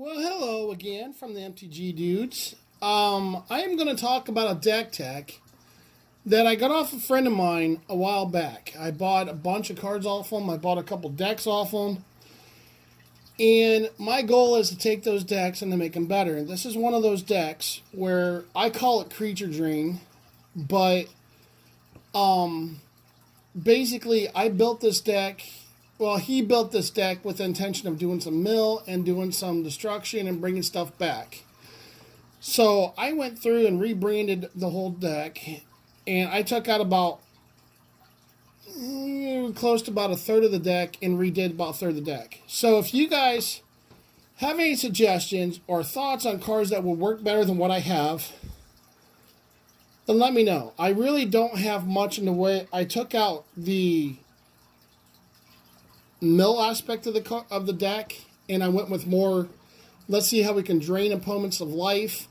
Well, hello again from the MTG dudes. I am going to talk about a deck tech that I got off a friend of mine a while back. I bought a bunch of cards off him. I bought a couple decks off him. And my goal is to take those decks and to make them better. This is one of those decks where I call it Creature Drain, but basically I built this deck. Well, he built this deck with the intention of doing some mill and doing some destruction and bringing stuff back. So I went through and rebranded the whole deck, and I took out about close to about a third of the deck and redid about a third of the deck. So if you guys have any suggestions or thoughts on cards that will work better than what I have, then let me know. I really don't have much in the way. I took out the mill aspect of the deck, and I went with more, let's see how we can drain opponents of life,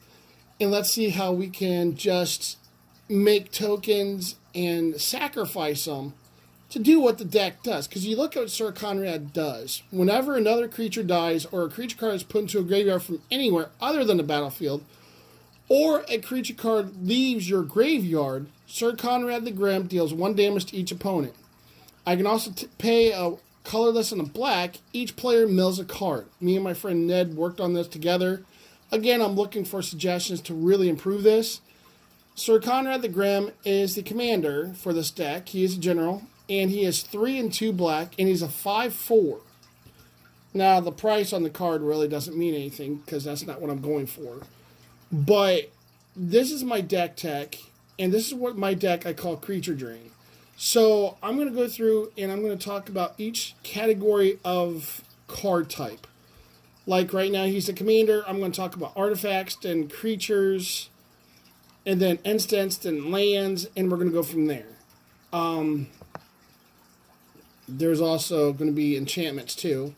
and let's see how we can just make tokens and sacrifice them to do what the deck does. Because you look at what Syr Konrad does. Whenever another creature dies, or a creature card is put into a graveyard from anywhere other than the battlefield, or a creature card leaves your graveyard, Syr Konrad the Grim deals 1 damage to each opponent. I can also pay a colorless and a black. Each player mills a card. Me and my friend Ned worked on this together. Again, I'm looking for suggestions to really improve this. Syr Konrad the Grim is the commander for this deck. He is a general, and he is 3 and 2 black, and he's a 5/4. Now, the price on the card really doesn't mean anything, because that's not what I'm going for. But this is my deck tech, and this is what my deck I call Creature Drain. So I'm going to go through and I'm going to talk about each category of card type. Like right now he's the commander. I'm going to talk about artifacts and creatures and then instants and lands, and we're going to go from there. There's also going to be enchantments too,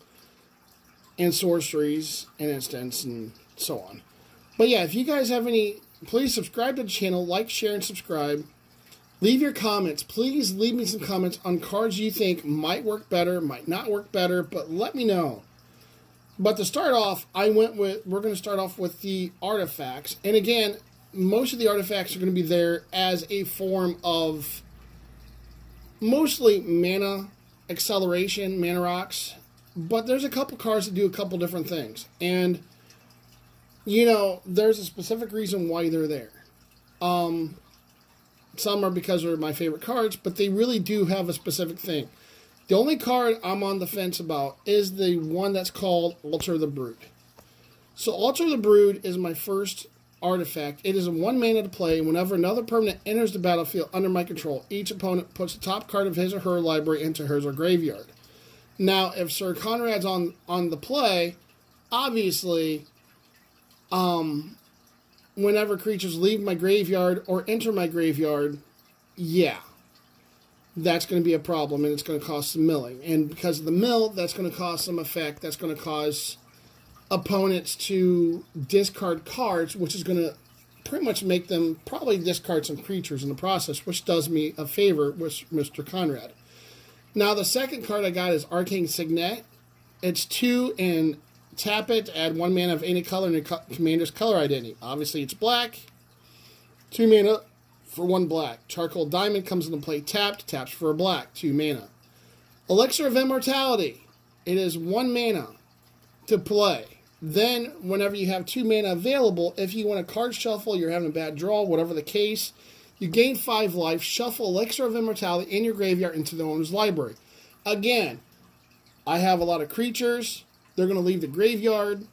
and sorceries and instants and so on. But yeah, if you guys have any, please subscribe to the channel, like, share, and subscribe. Leave your comments. Please leave me some comments on cards you think might work better, might not work better, but let me know. But to start off, we're going to start off with the artifacts. And again, most of the artifacts are going to be there as a form of mostly mana acceleration, mana rocks. But there's a couple cards that do a couple different things. And, you know, there's a specific reason why they're there. Some are because they're my favorite cards, but they really do have a specific thing. The only card I'm on the fence about is the one that's called Altar of the Brood. So Altar of the Brood is my first artifact. It is a 1 mana to play. Whenever another permanent enters the battlefield under my control, each opponent puts the top card of his or her library into hers or graveyard. Now, if Syr Konrad's on the play, obviously, whenever creatures leave my graveyard or enter my graveyard, yeah, that's going to be a problem, and it's going to cause some milling. And because of the mill, that's going to cause some effect. That's going to cause opponents to discard cards, which is going to pretty much make them probably discard some creatures in the process, which does me a favor with Mr. Konrad. Now, the second card I got is Arcane Signet. It's 2 and tap it, add 1 mana of any color in your commander's color identity. Obviously, it's black. 2 mana for 1 black. Charcoal Diamond comes into play tapped. Taps for a black. 2 mana. Elixir of Immortality. It is 1 mana to play. Then, whenever you have 2 mana available, if you want a card shuffle, you're having a bad draw, whatever the case, you gain 5 life. Shuffle Elixir of Immortality in your graveyard into the owner's library. Again, I have a lot of creatures. They're going to leave the graveyard.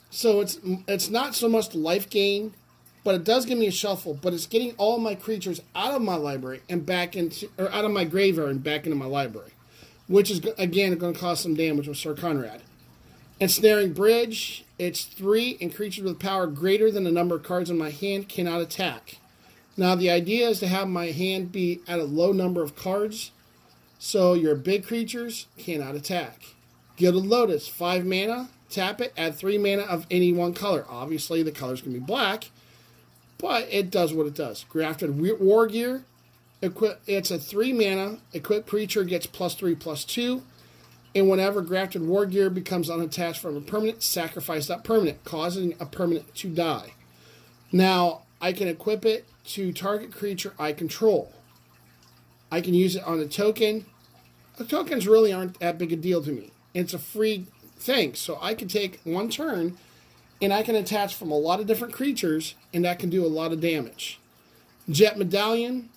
So it's not so much the life gain, but it does give me a shuffle. But it's getting all my creatures out of my library and back into, or out of my graveyard and back into my library, which is, again, going to cause some damage with Syr Konrad. Ensnaring Bridge, it's 3, and creatures with power greater than the number of cards in my hand cannot attack. Now, the idea is to have my hand be at a low number of cards, so your big creatures cannot attack. Gilded Lotus, 5 mana, tap it, add 3 mana of any one color. Obviously, the color's going to be black, but it does what it does. Grafted War Gear, it's a 3 mana, equipped creature gets +3/+2. And whenever Grafted War Gear becomes unattached from a permanent, sacrifice that permanent, causing a permanent to die. Now, I can equip it to target creature I control. I can use it on a token. Tokens really aren't that big a deal to me. It's a free thing, so I can take one turn and I can attach from a lot of different creatures, and that can do a lot of damage. Jet Medallion,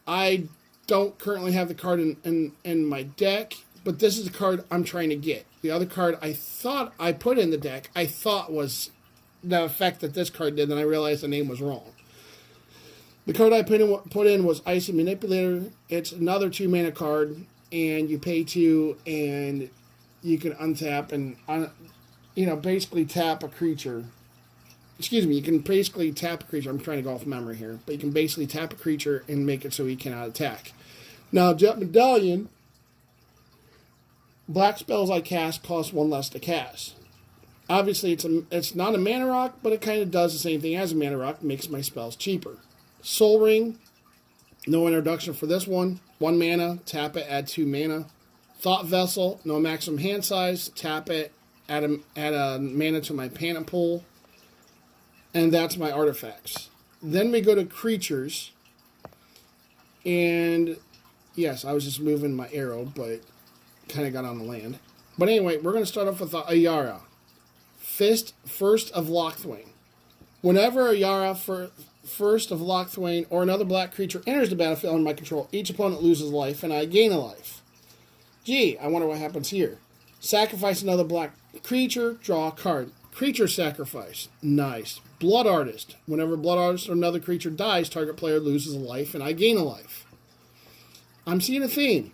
I don't currently have the card in my deck, but this is the card I'm trying to get. The other card I thought I put in the deck, I thought was the effect that this card did, and I realized the name was wrong. The card I put in was Icy Manipulator. It's another 2-mana card, and you pay 2, and you can untap and, basically tap a creature. Excuse me, you can basically tap a creature. I'm trying to go off memory here, but you can basically tap a creature and make it so he cannot attack. Now, Jet Medallion, black spells I cast cost 1 less to cast. Obviously, it's not a mana rock, but it kind of does the same thing as a mana rock, makes my spells cheaper. Soul Ring, no introduction for this one. 1 mana, tap it, add 2 mana. Thought Vessel, no maximum hand size, tap it, add a mana to my mana pool. And that's my artifacts. Then we go to creatures. And yes, I was just moving my arrow, but kind of got on the land. But anyway, we're going to start off with Ayara. First of Locthwain. Whenever Ayara, First of Locthwain, or another black creature enters the battlefield under my control, each opponent loses life, and I gain a life. Gee, I wonder what happens here. Sacrifice another black creature, draw a card. Creature sacrifice. Nice. Blood Artist. Whenever Blood Artist or another creature dies, target player loses a life, and I gain a life. I'm seeing a theme.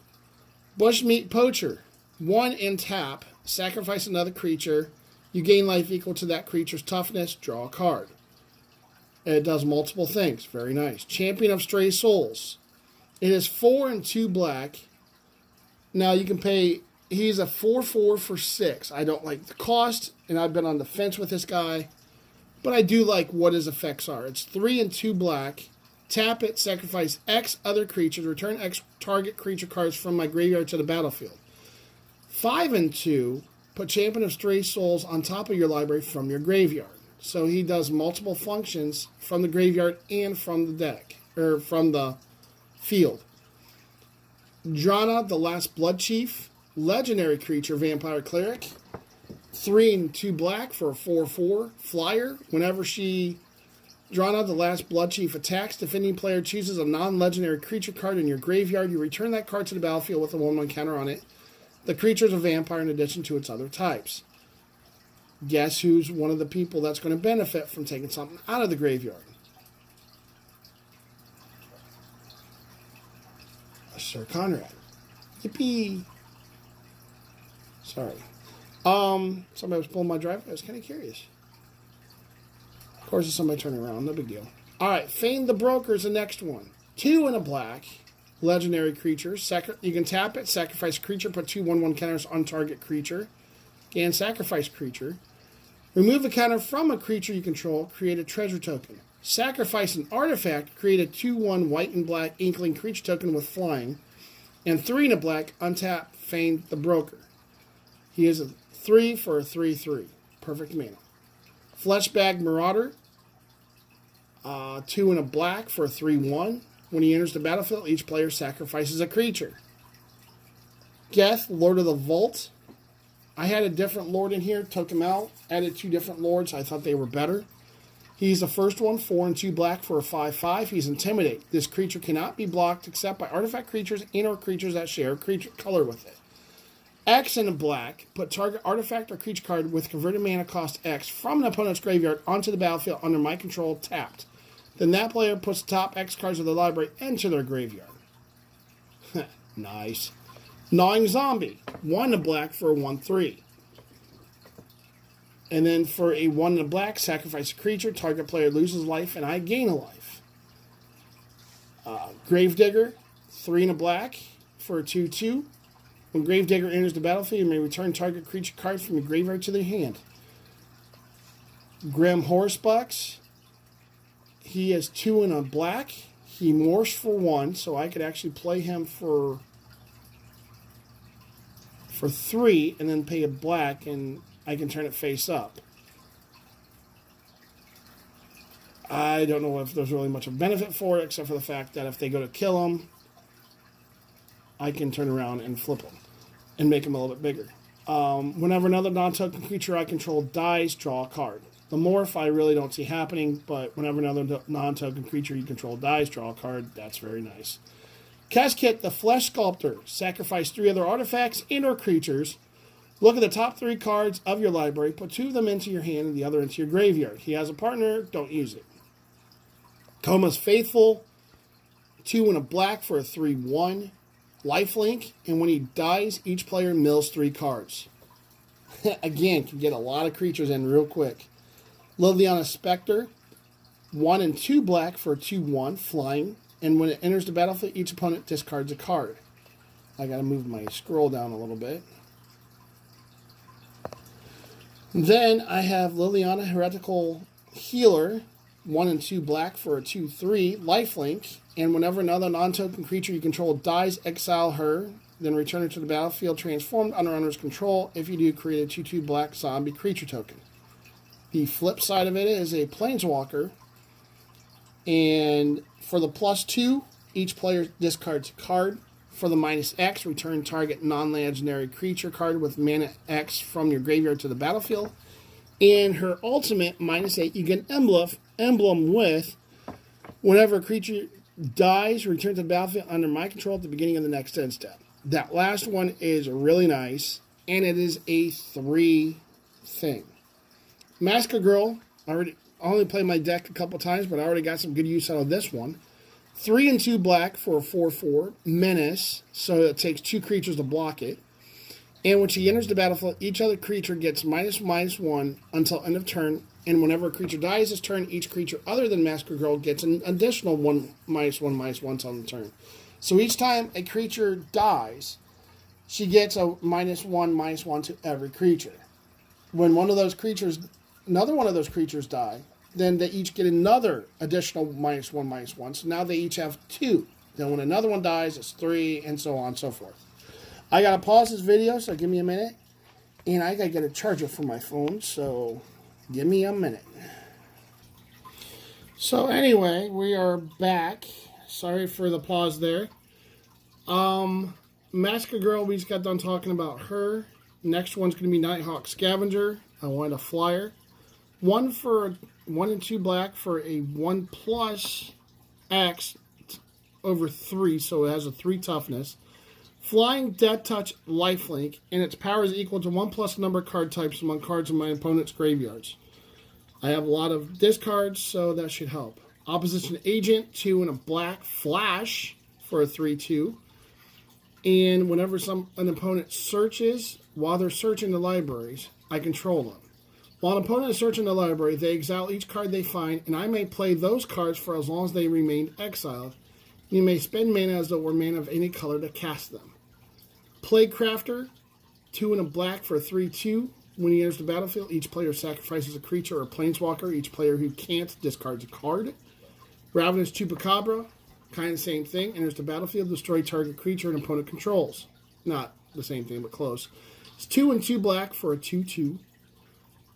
Bushmeat Poacher. 1 and tap. Sacrifice another creature. You gain life equal to that creature's toughness. Draw a card. It does multiple things. Very nice. Champion of Stray Souls. It is 4 and 2 black. Now you can pay... He's a 4/4 for 6. I don't like the cost, and I've been on the fence with this guy. But I do like what his effects are. It's 3 and 2 black. Tap it, sacrifice X other creatures, return X target creature cards from my graveyard to the battlefield. 5 and 2, put Champion of Stray Souls on top of your library from your graveyard. So he does multiple functions from the graveyard and from the deck, or from the field. Drana, the Last Blood Chief, legendary creature, vampire cleric. 3 and 2 black for a 4/4 flyer. Whenever Drana, the Last Blood Chief, attacks, defending player chooses a non-legendary creature card in your graveyard. You return that card to the battlefield with a 1/1 counter on it. The creature is a vampire in addition to its other types. Guess who's one of the people that's going to benefit from taking something out of the graveyard? Sir Conrad. Yippee! Sorry. Somebody was pulling my driveway. I was kind of curious. Of course, it's somebody turning around. No big deal. All right. Fane the Broker is the next one. 2 and a black. Legendary creature. You can tap it. Sacrifice creature. Put 2 1/1 counters on target creature. And sacrifice creature. Remove a counter from a creature you control. Create a treasure token. Sacrifice an artifact. Create a 2/1 white and black inkling creature token with flying. And 3 and a black. Untap Fane the Broker. He is a 3 for a 3/3. Perfect mana. Fleshbag Marauder. 2 and a black for a 3/1. When he enters the battlefield, each player sacrifices a creature. Geth, Lord of the Vault. I had a different lord in here, took him out, added 2 different lords. I thought they were better. He's the first one, 4 and 2 black for a 5/5. He's Intimidate. This creature cannot be blocked except by artifact creatures and or creatures that share creature color with it. X in a black, put target artifact or creature card with converted mana cost X from an opponent's graveyard onto the battlefield under my control tapped. Then that player puts the top X cards of the library into their graveyard. Nice. Gnawing Zombie. 1 in a black for a 1/3. And then for a 1 in a black, sacrifice a creature, target player loses life, and I gain a life. Gravedigger. 3 in a black for a 2/2. When Gravedigger enters the battlefield, you may return target creature card from your graveyard to their hand. Grim Horsebucks. He is 2 in a black. He morphs for 1, so I could actually play him for for 3 and then pay a black, and I can turn it face up. I don't know if there's really much of benefit for it, except for the fact that if they go to kill them, I can turn around and flip them and make them a little bit bigger. Whenever another non-token creature I control dies, draw a card. The morph I really don't see happening, but whenever another non-token creature you control dies, draw a card. That's very nice. Casket, the Flesh Sculptor. Sacrifice 3 other artifacts and or creatures. Look at the top 3 cards of your library. Put 2 of them into your hand and the other into your graveyard. He has a partner. Don't use it. Koma's Faithful. 2 and a black for a 3/1. Lifelink. And when he dies, each player mills 3 cards. Again, can get a lot of creatures in real quick. Liliana Spectre. 1 and 2 black for a 2/1. Flying. And when it enters the battlefield, each opponent discards a card. I gotta move my scroll down a little bit. Then I have Liliana Heretical Healer, 1 and 2 black for a 2/3, lifelink, and whenever another non-token creature you control dies, exile her, then return her to the battlefield transformed under owner's control. If you do, create a 2/2 black zombie creature token. The flip side of it is a Planeswalker, and for the +2, each player discards a card. For the -X, return target non-legendary creature card with mana X from your graveyard to the battlefield. And her ultimate, -8, you get an emblem with whenever a creature dies, return to the battlefield under my control at the beginning of the next end step. That last one is really nice, and it is a 3 thing. Maska Girl, I only played my deck a couple times, but I already got some good use out of this one. 3 and 2 black for a 4/4 menace, so it takes 2 creatures to block it. And when she enters the battlefield, each other creature gets -1 until end of turn. And whenever a creature dies this turn, each creature other than Masker Girl gets an additional -1/-1 until the turn. So each time a creature dies, she gets a -1/-1 to every creature. When another one of those creatures die, then they each get another additional -1/-1. So now they each have 2. Then when another one dies, it's 3, and so on and so forth. I gotta pause this video, so give me a minute. And I gotta get a charger for my phone, so give me a minute. So anyway, we are back. Sorry for the pause there. Maska Girl, we just got done talking about her. Next one's gonna be Nighthawk Scavenger. I wanted a flyer. 1 and 2 black for a 1+ X over 3, so it has a 3 toughness. Flying, Death Touch, Lifelink, and its power is equal to 1+ number of card types among cards in my opponent's graveyards. I have a lot of discards, so that should help. Opposition Agent, 2 and a black, Flash for a 3/2. And whenever an opponent searches, while they're searching the libraries, I control them. While an opponent is searching the library, they exile each card they find, and I may play those cards for as long as they remain exiled. You may spend mana as though it were mana of any color to cast them. Plague Crafter, 2 and a black for a 3/2. When he enters the battlefield, each player sacrifices a creature or planeswalker. Each player who can't discards a card. Ravenous Chupacabra, kind of the same thing. Enters the battlefield, destroy target creature an opponent controls. Not the same thing, but close. It's 2 and 2 black for a 2/2.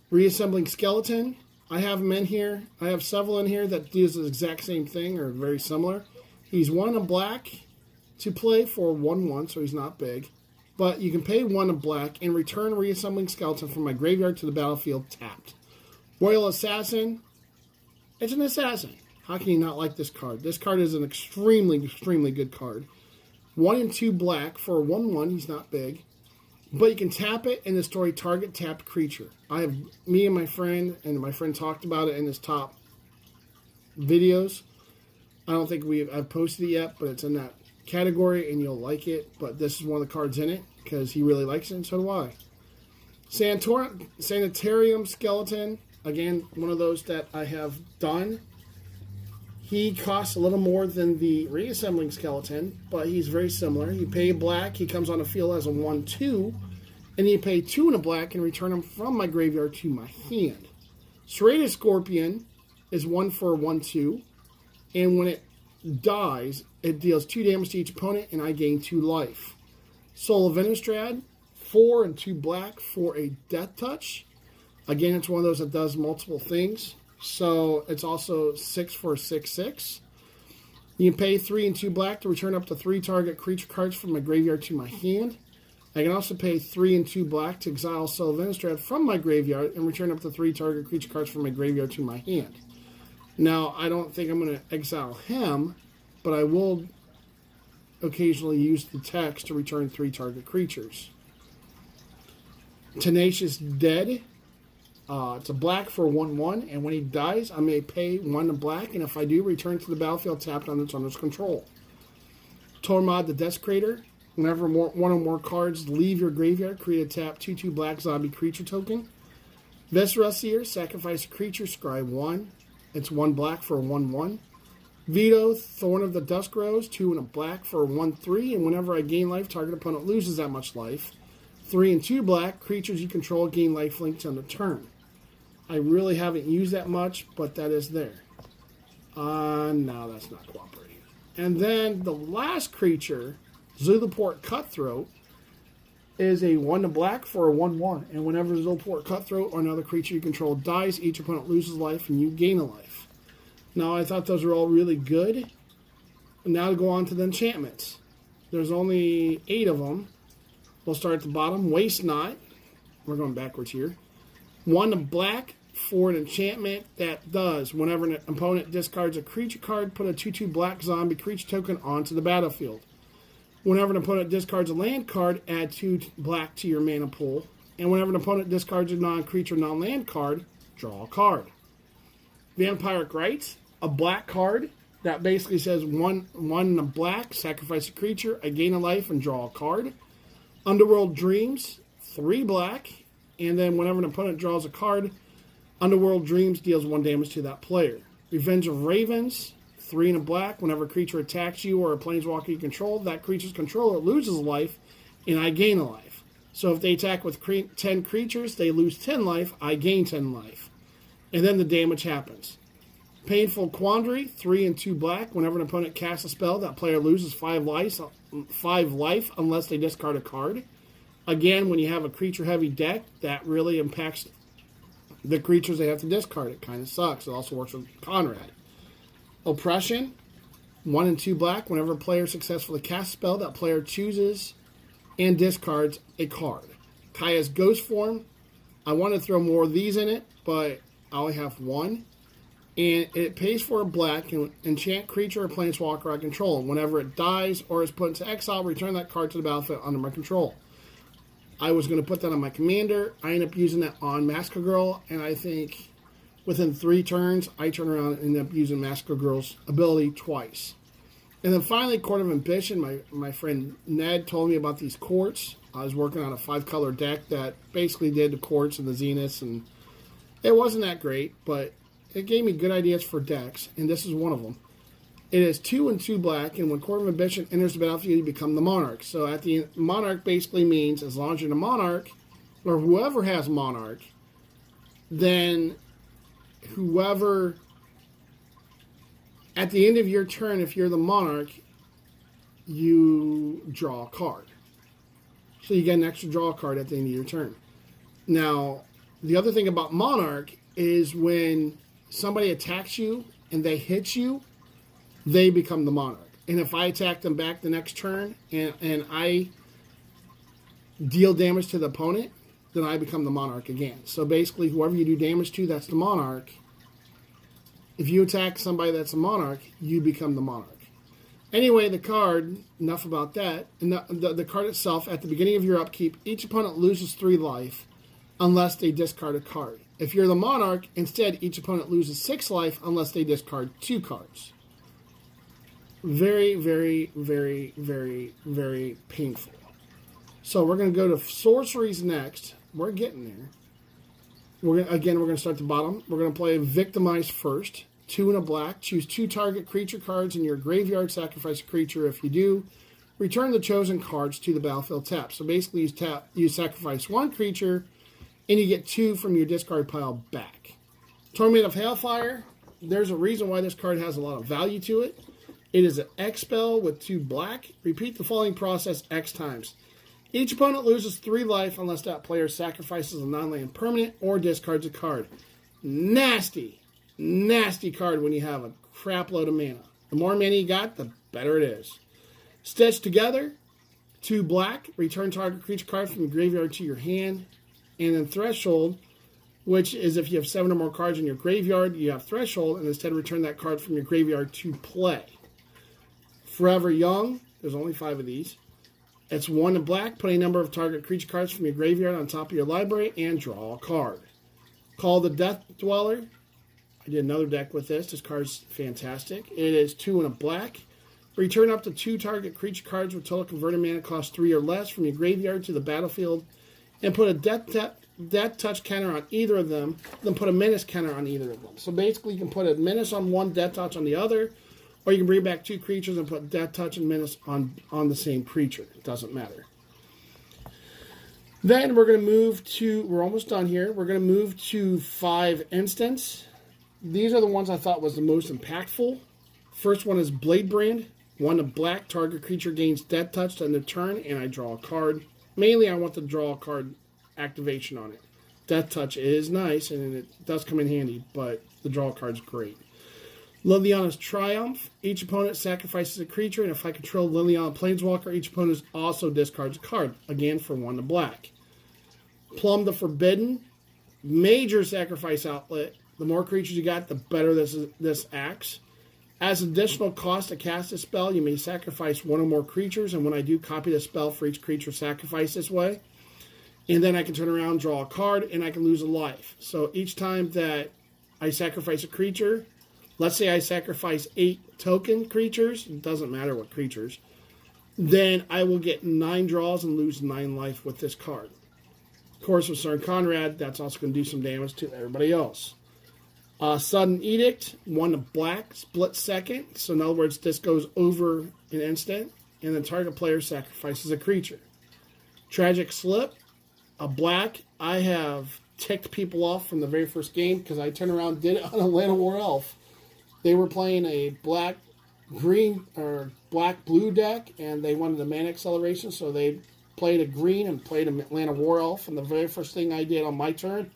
Reassembling Skeleton. I have him in here. I have several in here that do the exact same thing or very similar. He's 1 and a black to play for 1/1, so he's not big. But you can pay 1 and black and return Reassembling Skeleton from my graveyard to the battlefield tapped. Royal Assassin. It's an assassin. How can you not like this card? This card is an extremely, extremely good card. 1 and 2 black for a 1/1. He's not big. But you can tap it and destroy target tapped creature. Me and my friend talked about it in his top videos. I don't think I've posted it yet, but it's in that category and you'll like it. But this is one of the cards in it because he really likes it and so do I. Sanitarium Skeleton. Again, one of those that I have done. He costs a little more than the Reassembling Skeleton, but he's very similar. You pay black, he comes on the field as a 1/2, and you pay 2 and a black and return him from my graveyard to my hand. Serrated Scorpion is 1 for a 1/2, and when it dies, it deals 2 damage to each opponent, and I gain 2 life. Soul of Innistrad, 4 and 2 black for a Death Touch. Again, it's one of those that does multiple things. So it's also 6 for a 6/6. You can pay 3 and 2 black to return up to 3 target creature cards from my graveyard to my hand. I can also pay 3 and 2 black to exile Sylvanstrad from my graveyard and return up to 3 target creature cards from my graveyard to my hand. Now, I don't think I'm going to exile him, but I will occasionally use the text to return 3 target creatures. Tenacious Dead. It's a black for 1/1, and when he dies, I may pay 1 black, and if I do, return to the battlefield tapped on its owner's control. Tormod the Desecrator. Whenever one or more cards leave your graveyard, create a tap 2/2 black zombie creature token. Visceral Seer. Sacrifice a creature, scry 1. It's 1 black for a 1/1. Veto, Thorn of the Dusk Rose, 2 and a black for a 1/3, and whenever I gain life, target opponent loses that much life. 3 and 2 black, creatures you control gain lifelink on the turn. I really haven't used that much, but that is there. No, that's not cooperating. And then the last creature, Zulaport Cutthroat, is a 1 black for a 1/1, and whenever Zulaport Cutthroat or another creature you control dies, each opponent loses life and you gain a life. Now, I thought those were all really good. Now to go on to the enchantments. There's only 8 of them. We'll start at the bottom. Waste Not. We're going backwards here. 1 black for an enchantment that does, whenever an opponent discards a creature card, put a 2/2 black zombie creature token onto the battlefield. Whenever an opponent discards a land card, add 2 black to your mana pool. And whenever an opponent discards a non-creature, non-land card, draw a card. Vampiric Rites, a black card that basically says 1 black, sacrifice a creature, I gain a life, and draw a card. Underworld Dreams, 3 black, and then whenever an opponent draws a card, Underworld Dreams deals 1 damage to that player. Revenge of Ravens, 3 and a black. Whenever a creature attacks you or a planeswalker you control, that creature's controller loses a life, and I gain a life. So if they attack with 10 creatures, they lose 10 life, I gain 10 life. And then the damage happens. Painful Quandary, 3 and 2 black. Whenever an opponent casts a spell, that player loses 5 life unless they discard a card. Again, when you have a creature-heavy deck, that really impacts the creatures they have to discard. It kind of sucks. It also works with Conrad. Oppression, 1 and 2 black. Whenever a player successfully casts a spell, that player chooses and discards a card. Kaya's Ghost Form. I want to throw more of these in it, but I only have 1. And it pays for a black and enchant creature or planeswalker I control. Whenever it dies or is put into exile, return that card to the battlefield under my control. I was going to put that on my commander. I ended up using that on Massacre Girl, and I think within 3 turns, I turn around and end up using Massacre Girl's ability twice. And then finally, Court of Ambition. My friend Ned told me about these courts. I was working on a 5-color deck that basically did the courts and the zeniths, and it wasn't that great, but it gave me good ideas for decks, and this is one of them. It is 2 and 2 black, and when Court of Ambition enters the battlefield, you become the Monarch. So at the end, Monarch basically means as long as you're the Monarch, or whoever has Monarch, then whoever, at the end of your turn, if you're the Monarch, you draw a card. So you get an extra draw card at the end of your turn. Now, the other thing about Monarch is when somebody attacks you and they hit you, they become the Monarch. And if I attack them back the next turn and I deal damage to the opponent, then I become the Monarch again. So basically, whoever you do damage to, that's the Monarch. If you attack somebody that's a Monarch, you become the Monarch. Anyway, the card, enough about that. And the card itself, at the beginning of your upkeep, each opponent loses 3 life unless they discard a card. If you're the Monarch, instead, each opponent loses 6 life unless they discard 2 cards. Very, very, very, very, very painful. So we're going to go to sorceries next. We're getting there. We're going to start at the bottom. We're going to play Victimize first. 2 and a black. Choose 2 target creature cards in your graveyard. Sacrifice a creature. If you do, return the chosen cards to the battlefield tap. So basically, you sacrifice 1 creature, and you get 2 from your discard pile back. Torment of Hailfire. There's a reason why this card has a lot of value to it. It is an X spell with 2 black. Repeat the following process X times. Each opponent loses 3 life unless that player sacrifices a non-land permanent or discards a card. Nasty, nasty card when you have a crap load of mana. The more mana you got, the better it is. Stitch Together, 2 black, return target creature card from your graveyard to your hand. And then Threshold, which is if you have 7 or more cards in your graveyard, you have Threshold, and instead return that card from your graveyard to play. Forever Young, there's only 5 of these. It's 1 black, put a number of target creature cards from your graveyard on top of your library, and draw a card. Call the Death Dweller. I did another deck with this. This card's fantastic. It is 2 black. Return up to 2 target creature cards with total converted mana cost 3 or less from your graveyard to the battlefield, and put a death touch counter on either of them, then put a menace counter on either of them. So basically you can put a menace on one, death touch on the other, or you can bring back 2 creatures and put death touch and menace on the same creature. It doesn't matter. Then we're going to move to, we're almost done here, we're going to move to 5 instants. These are the ones I thought was the most impactful. First one is Bladebrand. 1 black, target creature gains death touch to end the turn, and I draw a card. Mainly I want to draw a card activation on it. Death touch is nice, and it does come in handy, but the draw card's great. Liliana's Triumph. Each opponent sacrifices a creature, and if I control Liliana Planeswalker, each opponent also discards a card. Again, for 1 black. Plum the Forbidden. Major sacrifice outlet. The more creatures you got, the better this acts. As additional cost to cast a spell, you may sacrifice 1 or more creatures, and when I do, copy the spell for each creature sacrificed this way. And then I can turn around, draw a card, and I can lose a life. So each time that I sacrifice a creature, let's say I sacrifice 8 token creatures, it doesn't matter what creatures, then I will get 9 draws and lose 9 life with this card. Of course, with Cern Conrad, that's also going to do some damage to everybody else. Sudden Edict, 1 black, split second. So in other words, this goes over an instant, and the target player sacrifices a creature. Tragic Slip, a black. I have ticked people off from the very first game because I turned around and did it on a Llanowar Elf. They were playing a black-green or black-blue deck, and they wanted the mana acceleration, so they played a green and played a Llanowar Elf. And the very first thing I did on my turn,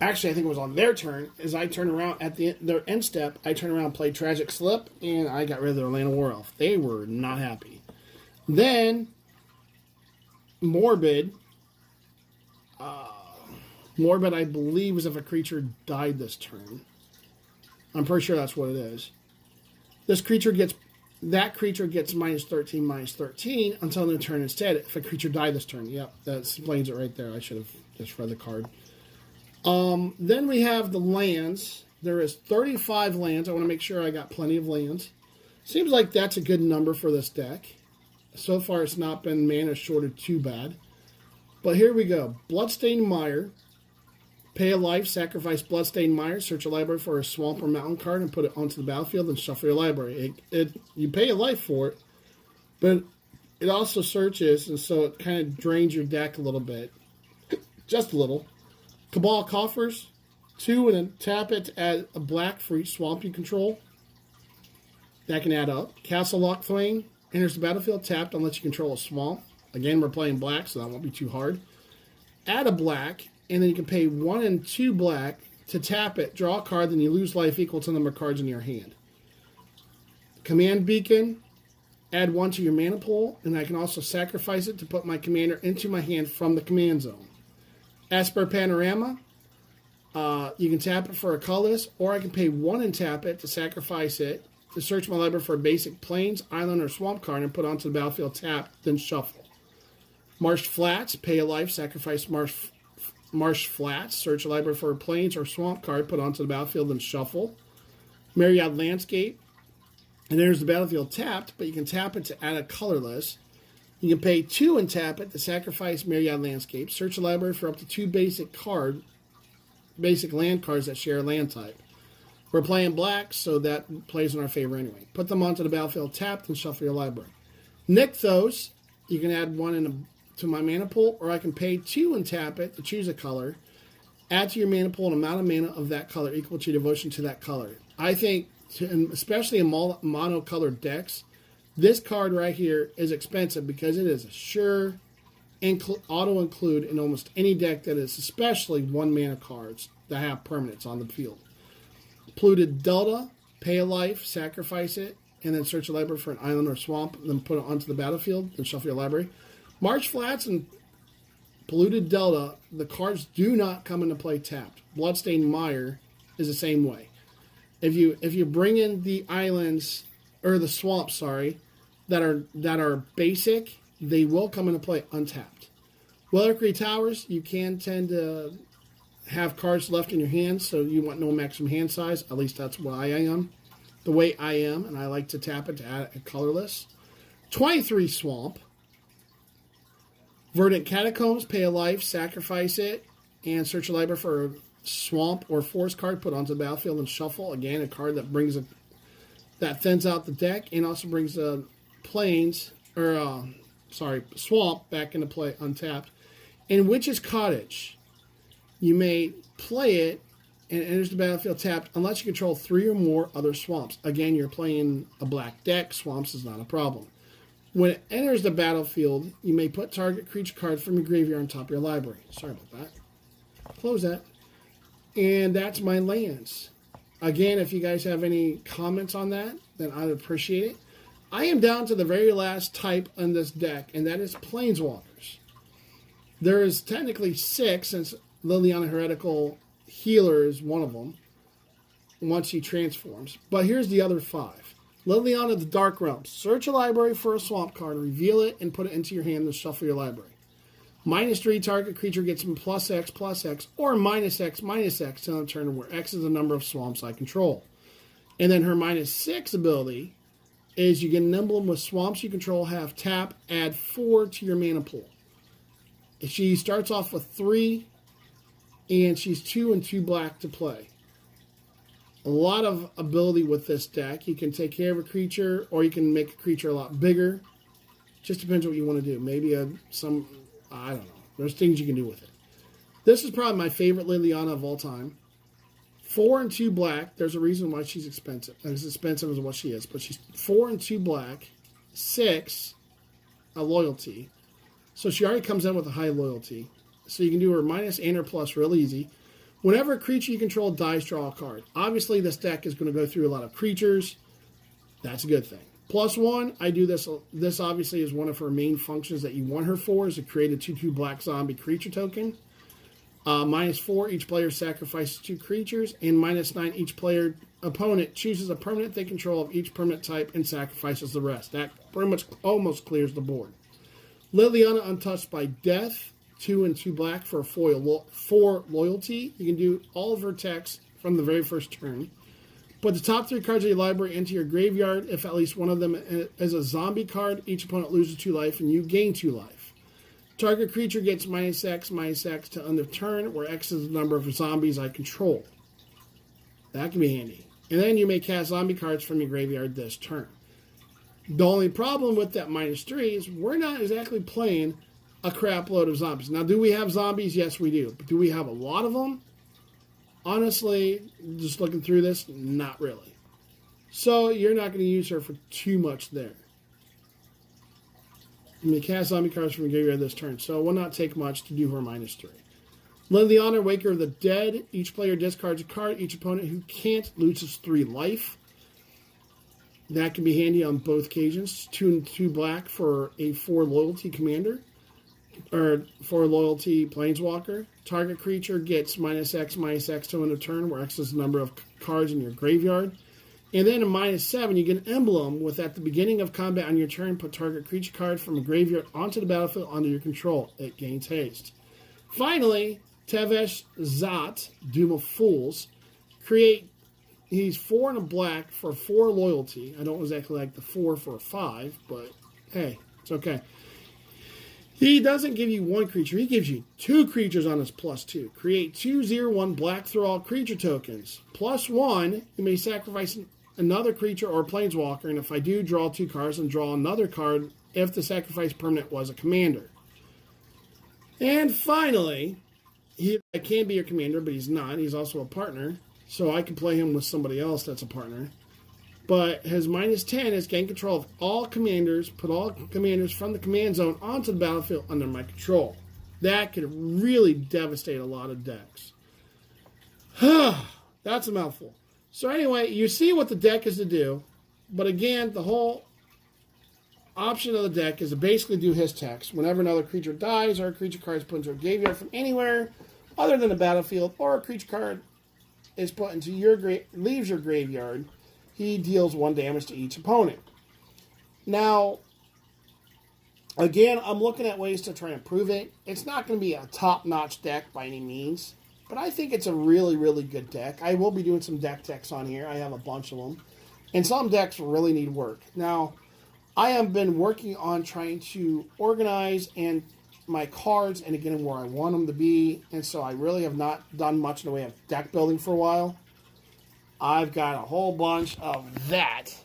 actually I think it was on their turn, is I turned around at their end step, I turned around and played Tragic Slip, and I got rid of their Llanowar Elf. They were not happy. Then, Morbid. Morbid, I believe, is if a creature died this turn. I'm pretty sure that's what it is. That creature gets -13 until their turn instead. If a creature died this turn. Yep, that explains it right there. I should have just read the card. Then we have the lands. There is 35 lands. I want to make sure I got plenty of lands. Seems like that's a good number for this deck. So far, it's not been mana shorted too bad. But here we go. Bloodstained Mire. Pay a life, sacrifice Bloodstained Mire, search a library for a swamp or mountain card, and put it onto the battlefield and shuffle your library. You pay a life for it, but it also searches, and so it kind of drains your deck a little bit. Just a little. Cabal Coffers. 2, and then tap it to add a black for each swamp you control. That can add up. Castle Locthwain. Enters the battlefield tapped unless you control a swamp. Again, we're playing black, so that won't be too hard. Add a black, and then you can pay 1 and 2 black to tap it, draw a card, then you lose life equal to the number of cards in your hand. Command Beacon. Add 1 to your mana pool, and I can also sacrifice it to put my commander into my hand from the command zone. Esper Panorama. You can tap it for a colorless, or I can pay 1 and tap it to sacrifice it, to search my library for a basic plains, island, or swamp card and put onto the battlefield tap, then shuffle. Marsh Flats. Pay a life, sacrifice Marsh Flats, search a library for a plains or swamp card, put onto the battlefield, then shuffle. Myriad Landscape. And there's the battlefield tapped, but you can tap it to add a colorless. You can pay 2 and tap it to sacrifice Myriad Landscape. Search a library for up to 2 basic land cards that share a land type. We're playing black, so that plays in our favor anyway. Put them onto the battlefield tapped and shuffle your library. Nykthos. You can add 1 to my mana pool, or I can pay 2 and tap it to choose a color. Add to your mana pool an amount of mana of that color equal to your devotion to that color. I think, especially in monocolored decks, This card right here is expensive because it is a sure auto-include in almost any deck that is especially 1-mana cards that have permanents on the field. Polluted Delta, pay a life, sacrifice it, and then search a library for an island or swamp, and then put it onto the battlefield, and shuffle your library. March Flats and Polluted Delta, the cards do not come into play tapped. Bloodstained Mire is the same way. If you bring in the islands, or the swamps, sorry, that are basic, they will come into play untapped. Wellercree Towers, you can tend to have cards left in your hands, so you want no maximum hand size. At least that's what I am. The way I am, and I like to tap it to add a colorless. 23 Swamp. Verdant Catacombs, pay a life, sacrifice it, and search a library for a swamp or forest card, put onto the battlefield and shuffle. Again, a card that brings that thins out the deck and also brings swamp back into play untapped. And Witch's Cottage, you may play it and it enters the battlefield tapped unless you control 3 or more other swamps. Again, you're playing a black deck. Swamps is not a problem. When it enters the battlefield, you may put target creature card from your graveyard on top of your library. Sorry about that. Close that. And that's my lands. Again, if you guys have any comments on that, then I'd appreciate it. I am down to the very last type on this deck, and that is Planeswalkers. There is technically 6, since Liliana Heretical Healer is one of them, once he transforms. But here's the other 5. Liliana the Dark Realms. Search a library for a swamp card, reveal it, and put it into your hand and shuffle your library. -3, target creature gets +X/+X, or -X/-X till the turn where X is the number of swamps I control. And then her -6 ability is you get an emblem with swamps you control, have tap, add 4 to your mana pool. She starts off with 3, and she's 2 and 2 black to play. A lot of ability with this deck. You can take care of a creature, or you can make a creature a lot bigger. Just depends what you want to do. Maybe I don't know. There's things you can do with it. This is probably my favorite Liliana of all time. 4 and 2 black. There's a reason why she's expensive. As expensive as what she is. But she's 4 and 2 black. 6 a loyalty. So she already comes in with a high loyalty. So you can do her minus and her plus real easy. Whenever a creature you control dies, draw a card. Obviously, this deck is going to go through a lot of creatures. That's a good thing. +1, I do this. This obviously is one of her main functions that you want her for, is to create a 2/2 black zombie creature token. -4, each player sacrifices 2 creatures. And -9, each player opponent chooses a permanent they control of each permanent type and sacrifices the rest. That pretty much almost clears the board. Liliana Untouched by Death. 2 and 2 black for a 4 loyalty. You can do all of her attacks from the very first turn. Put the top 3 cards of your library into your graveyard. If at least one of them is a zombie card, each opponent loses 2 life and you gain 2 life. Target creature gets -X/-X to end of turn, where X is the number of zombies I control. That can be handy. And then you may cast zombie cards from your graveyard this turn. The only problem with that -3 is we're not exactly playing a crap load of zombies. Now, do we have zombies? Yes, we do. But do we have a lot of them? Honestly, just looking through this, not really. So you're not going to use her for too much there. You may cast zombie cards from your graveyard this turn, so it will not take much to do her -3. Liliana, Waker of the Dead. Each player discards a card. Each opponent who can't loses 3 life. That can be handy on both occasions. 2 and 2 black for a 4 loyalty commander. Or 4 loyalty planeswalker. Target creature gets -X/-X to end of turn, where X is the number of cards in your graveyard. And then a -7, you get an emblem with, at the beginning of combat on your turn, put target creature card from a graveyard onto the battlefield under your control. It gains haste. Finally, Tevesh Szat, Doom of Fools. He's 4 and a black for 4 loyalty. I don't exactly like the 4 for a 5, but hey, it's okay. He doesn't give you 1 creature. He gives you 2 creatures on his +2. Create 2/0/1 black through all creature tokens. +1, you may sacrifice another creature or planeswalker, and if I do, draw 2 cards and draw another card if the sacrifice permanent was a commander. And finally, he can be your commander, but he's not. He's also a partner, so I can play him with somebody else that's a partner. But his -10 is gain control of all commanders, put all commanders from the command zone onto the battlefield under my control. That could really devastate a lot of decks. That's a mouthful. So anyway, you see what the deck is to do. But again, the whole option of the deck is to basically do his text. Whenever another creature dies or a creature card is put into a graveyard from anywhere other than the battlefield, or a creature card is put into your leaves your graveyard, he deals 1 damage to each opponent. Now, again, I'm looking at ways to try and improve it. It's not going to be a top-notch deck by any means, but I think it's a really, really good deck. I will be doing some deck techs on here. I have a bunch of them. And some decks really need work. Now, I have been working on trying to organize and my cards and get them where I want them to be. And so I really have not done much in the way of deck building for a while. I've got a whole bunch of that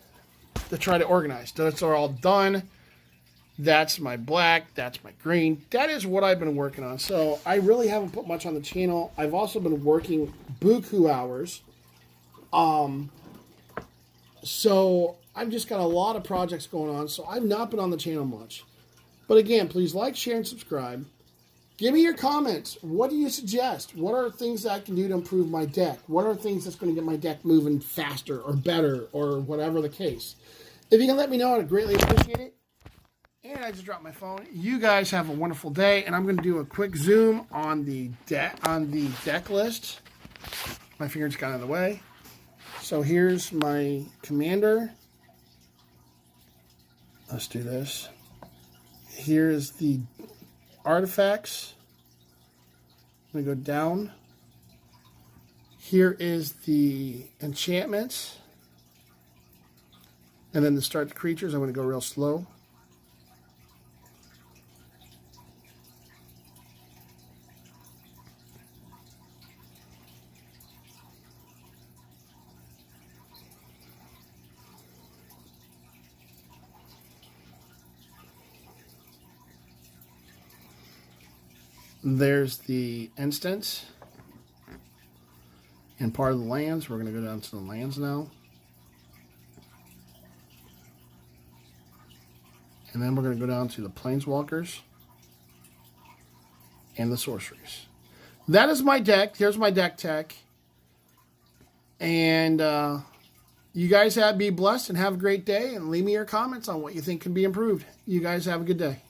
to try to organize. Those are all done. That's my black. That's my green. That is what I've been working on. So I really haven't put much on the channel. I've also been working buku hours. So I've just got a lot of projects going on. So I've not been on the channel much. But again, please like, share, and subscribe. Give me your comments. What do you suggest? What are things that I can do to improve my deck? What are things that's going to get my deck moving faster or better or whatever the case? If you can let me know, I'd greatly appreciate it. And I just dropped my phone. You guys have a wonderful day, and I'm going to do a quick zoom on the deck list. My finger just got out of the way. So here's my commander. Let's do this. Here's the artifacts. I'm going to go down. Here is the enchantments. And then to start the creatures, I'm going to go real slow. There's the instance and part of the lands. We're going to go down to the lands now. And then we're going to go down to the planeswalkers and the sorceries. That is my deck. Here's my deck tech. And you guys be blessed and have a great day. And leave me your comments on what you think can be improved. You guys have a good day.